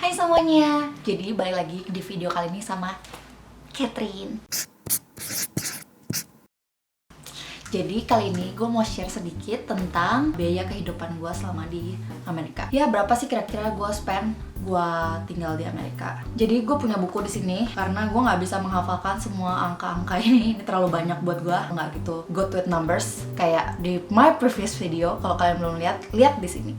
Hai semuanya, jadi balik lagi di video kali ini sama Catherine. Jadi kali ini gue mau share sedikit tentang biaya kehidupan gue selama di Amerika. Ya berapa sih kira-kira gue spend gue tinggal di Amerika. Jadi gue punya buku di sini karena gue nggak bisa menghafalkan semua angka-angka ini. Ini terlalu banyak buat gue, nggak gitu good with numbers. Kayak di my previous video, kalau kalian belum lihat di sini.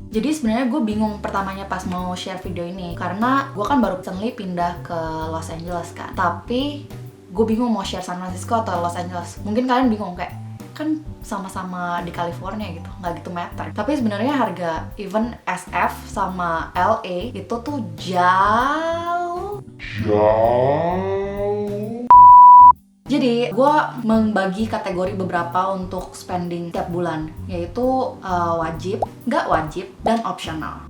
Jadi sebenarnya gue bingung pertamanya pas mau share video ini karena gue kan baru recently pindah ke Los Angeles kan. Tapi gue bingung mau share San Francisco atau Los Angeles. Mungkin kalian bingung kayak kan sama-sama di California gitu, nggak gitu matter. Tapi sebenarnya harga even SF sama LA itu tuh jauh. Jadi, gue membagi kategori beberapa untuk spending tiap bulan, yaitu wajib, nggak wajib, dan optional.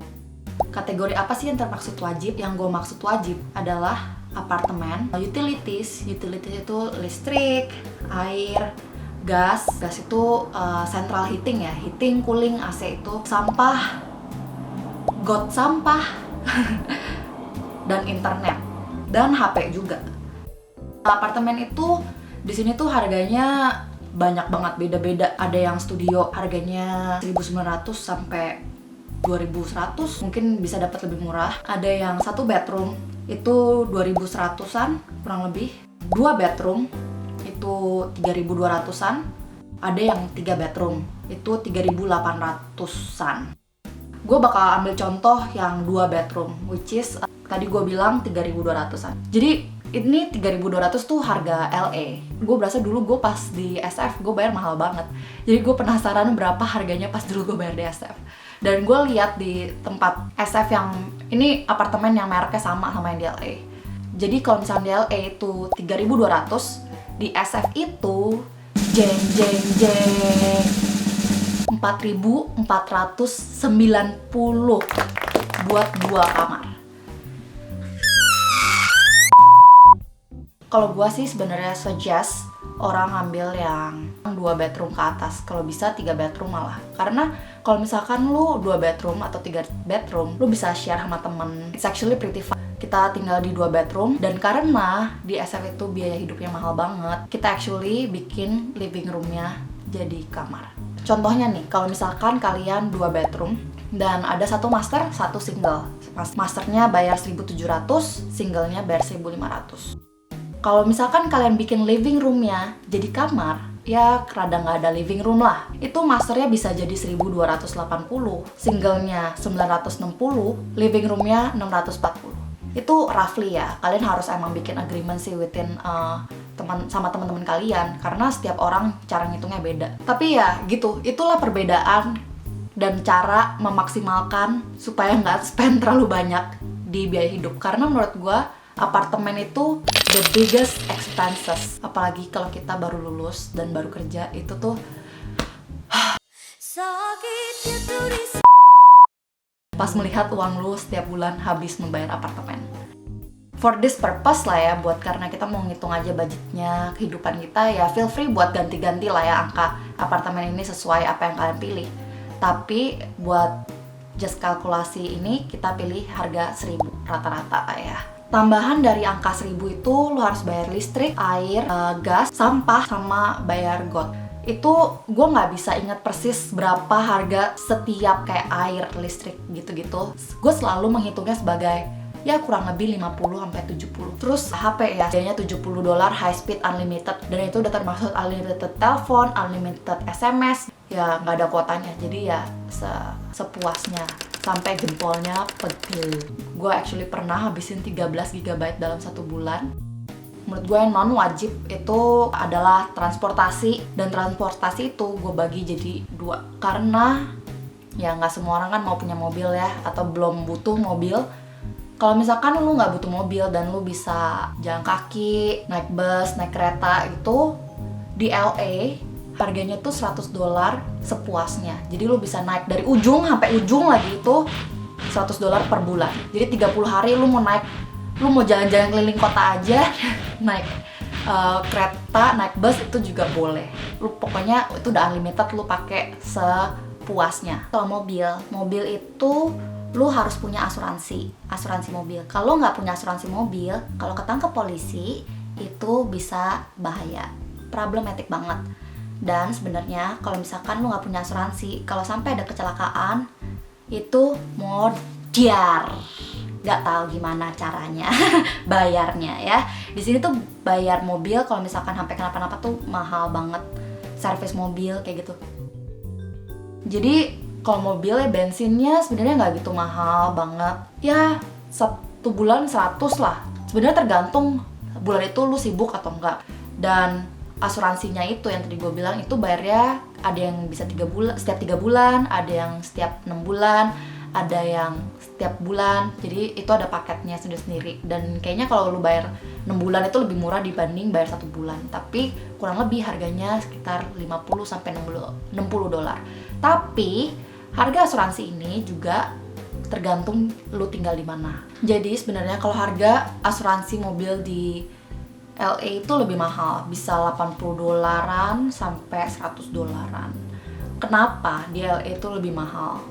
Kategori apa sih yang termaksud wajib? Yang gue maksud wajib adalah apartemen, utilities itu listrik, air, gas itu central heating ya, heating, cooling, AC itu, sampah, got sampah, dan internet, dan HP juga. Apartemen itu di sini tuh harganya banyak banget, beda-beda. Ada yang studio harganya 1.900 sampai 2.100, mungkin bisa dapat lebih murah. Ada yang satu bedroom itu 2.100-an kurang lebih. 2 bedroom itu 3.200-an. Ada yang 3 bedroom itu 3.800-an. Gue bakal ambil contoh yang 2 bedroom, which is tadi gue bilang 3.200-an. Jadi ini 3.200 tuh harga LA. Gue berasa dulu gue pas di SF gue bayar mahal banget. Jadi gue penasaran berapa harganya pas dulu gue bayar di SF. Dan gue lihat di tempat SF yang ini apartemen yang mereknya sama yang di LA. Jadi kalau misalnya di LA itu 3.200, di SF itu jeng 4.490 buat 2 kamar. Kalau gue sih sebenarnya suggest orang ngambil yang 2 bedroom ke atas, kalau bisa 3 bedroom malah. Karena kalau misalkan lu 2 bedroom atau 3 bedroom, lu bisa share sama temen. It's actually pretty fun. Kita tinggal di 2 bedroom, dan karena di SF itu biaya hidupnya mahal banget, kita actually bikin living roomnya jadi kamar. Contohnya nih, kalau misalkan kalian 2 bedroom dan ada satu master, satu single. Masternya bayar 1.700, singlenya bayar 1.500. Kalau misalkan kalian bikin living roomnya jadi kamar, ya rada nggak ada living room lah. Itu masternya bisa jadi 1.280, singlenya 960, living roomnya 640. Itu roughly ya. Kalian harus emang bikin agreement sih within sama teman-teman kalian, karena setiap orang cara ngitungnya beda. Tapi ya gitu, itulah perbedaan dan cara memaksimalkan supaya nggak spend terlalu banyak di biaya hidup. Karena menurut gue apartemen itu the biggest expenses, apalagi kalau kita baru lulus dan baru kerja, itu tuh pas melihat uang lu setiap bulan habis membayar apartemen. For this purpose lah ya, buat karena kita mau ngitung aja budgetnya kehidupan kita, ya feel free buat ganti-ganti lah ya angka apartemen ini sesuai apa yang kalian pilih. Tapi buat just kalkulasi ini kita pilih harga 1.000 rata-rata lah ya. Tambahan dari angka 1.000 itu lo harus bayar listrik, air, gas, sampah, sama bayar got. Itu gue nggak bisa ingat persis berapa harga setiap kayak air, listrik gitu-gitu. Gue selalu menghitungnya sebagai ya kurang lebih 50-70. Terus HP ya, harganya $70 high speed unlimited, dan itu udah termasuk unlimited telepon, unlimited SMS. Ya nggak ada kuotanya, jadi ya sepuasnya. Sampai jempolnya pegel. Gue actually pernah habisin 13 GB dalam 1 bulan. Menurut gue yang non wajib itu adalah transportasi, dan transportasi itu gue bagi jadi 2. Karena ya nggak semua orang kan mau punya mobil ya, atau belum butuh mobil. Kalau misalkan lu nggak butuh mobil dan lu bisa jalan kaki, naik bus, naik kereta, itu di LA harganya tuh $100 sepuasnya. Jadi lu bisa naik dari ujung sampai ujung lagi itu $100 per bulan. Jadi 30 hari lu mau naik, lu mau jalan-jalan keliling kota aja, naik kereta, naik bus itu juga boleh. Lu pokoknya itu udah unlimited, lu pakai sepuasnya. Kalau mobil itu lu harus punya asuransi mobil. Kalau nggak punya asuransi mobil, kalau ketangkep polisi itu bisa bahaya, problematik banget. Dan sebenarnya kalau misalkan lu nggak punya asuransi, kalau sampai ada kecelakaan itu modiar, nggak tahu gimana caranya bayarnya ya. Di sini tuh bayar mobil kalau misalkan sampai kenapa-napa tuh mahal banget, servis mobil kayak gitu. Jadi kalau mobilnya bensinnya sebenarnya nggak gitu mahal banget ya, 1 bulan 100 lah. Sebenarnya tergantung bulan itu lu sibuk atau enggak. Dan asuransinya itu yang tadi gue bilang itu bayarnya ada yang bisa 3 bulan, setiap 3 bulan, ada yang setiap 6 bulan, ada yang setiap bulan. Jadi itu ada paketnya sendiri-sendiri. Dan kayaknya kalau lu bayar 6 bulan itu lebih murah dibanding bayar 1 bulan. Tapi kurang lebih harganya sekitar 50 sampai 60 dolar. Tapi harga asuransi ini juga tergantung lu tinggal di mana. Jadi sebenarnya kalau harga asuransi mobil di LA itu lebih mahal, bisa 80 dolaran sampai 100 dolaran. Kenapa di LA itu lebih mahal?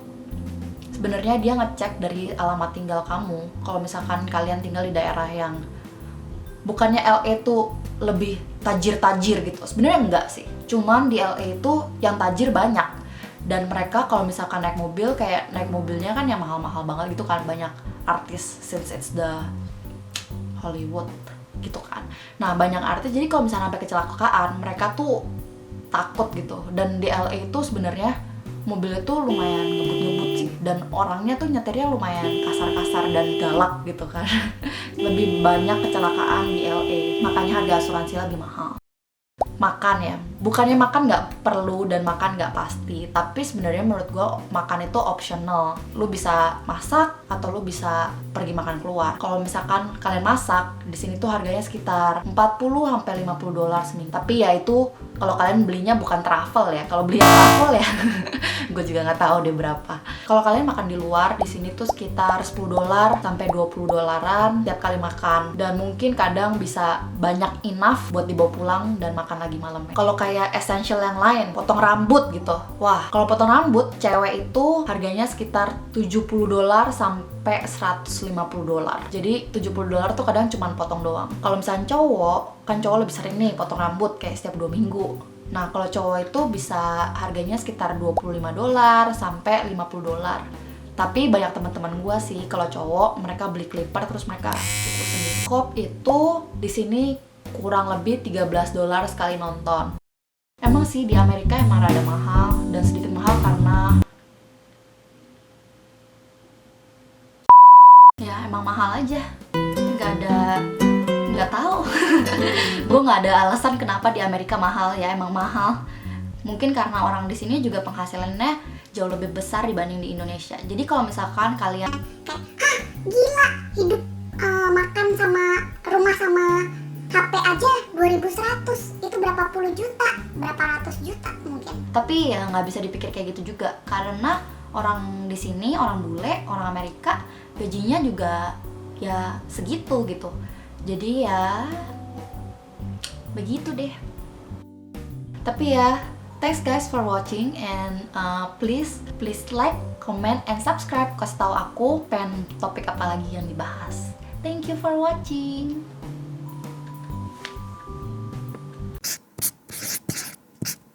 Sebenarnya dia ngecek dari alamat tinggal kamu. Kalau misalkan kalian tinggal di daerah yang bukannya LA itu lebih tajir-tajir gitu, sebenarnya enggak sih. Cuman di LA itu yang tajir banyak. Dan mereka kalau misalkan naik mobil, kayak naik mobilnya kan yang mahal-mahal banget gitu kan, banyak artis since it's the Hollywood gitu kan. Nah banyak artis, jadi kalau misalnya sampai kecelakaan mereka tuh takut gitu. Dan di LA itu sebenarnya mobilnya tuh lumayan ngebut-ngebut sih, dan orangnya tuh nyetirnya lumayan kasar-kasar dan galak gitu kan. Lebih banyak kecelakaan di LA, makanya harga asuransi lebih mahal. Makan ya, bukannya makan nggak perlu dan makan nggak pasti, tapi sebenarnya menurut gue makan itu optional. Lu bisa masak atau lu bisa pergi makan keluar. Kalau misalkan kalian masak, di sini tuh harganya sekitar 40 sampai 50 dolar seminggu. Tapi ya itu kalau kalian belinya bukan travel ya. Kalau beli travel ya gue juga nggak tahu deh berapa. Kalau kalian makan di luar, di sini tuh sekitar 10 dolar sampai 20 dolaran tiap kali makan. Dan mungkin kadang bisa banyak enough buat dibawa pulang dan makan lagi malamnya. Kalau kayak essential yang lain, potong rambut gitu. Wah, kalau potong rambut cewek itu harganya sekitar 70 dolar sampai 150 dolar. Jadi 70 dolar tuh kadang cuma potong doang. Kalau misalnya cowok, kan cowok lebih sering nih potong rambut kayak setiap 2 minggu. Nah, kalau cowok itu bisa harganya sekitar 25 dolar sampai 50 dolar. Tapi banyak teman-teman gue sih kalau cowok mereka beli clipper terus mereka cukur sendiri. Kop itu di sini kurang lebih 13 dolar sekali nonton. Emang sih di Amerika emang rada mahal, dan sedikit mahal karena ya emang mahal aja. Nggak tahu. Gue nggak ada alasan kenapa di Amerika mahal, ya emang mahal. Mungkin karena orang di sini juga penghasilannya jauh lebih besar dibanding di Indonesia. Jadi kalau misalkan kalian gila, hidup makan sama rumah sama HP aja 2100, itu berapa puluh juta, berapa ratus juta mungkin. Tapi ya nggak bisa dipikir kayak gitu juga, karena orang di sini, orang bule, orang Amerika gajinya juga ya segitu gitu. Jadi ya begitu deh. Tapi ya, thanks guys for watching, and please like, comment, and subscribe. Kasih tahu aku pengen topik apa lagi yang dibahas. Thank you for watching.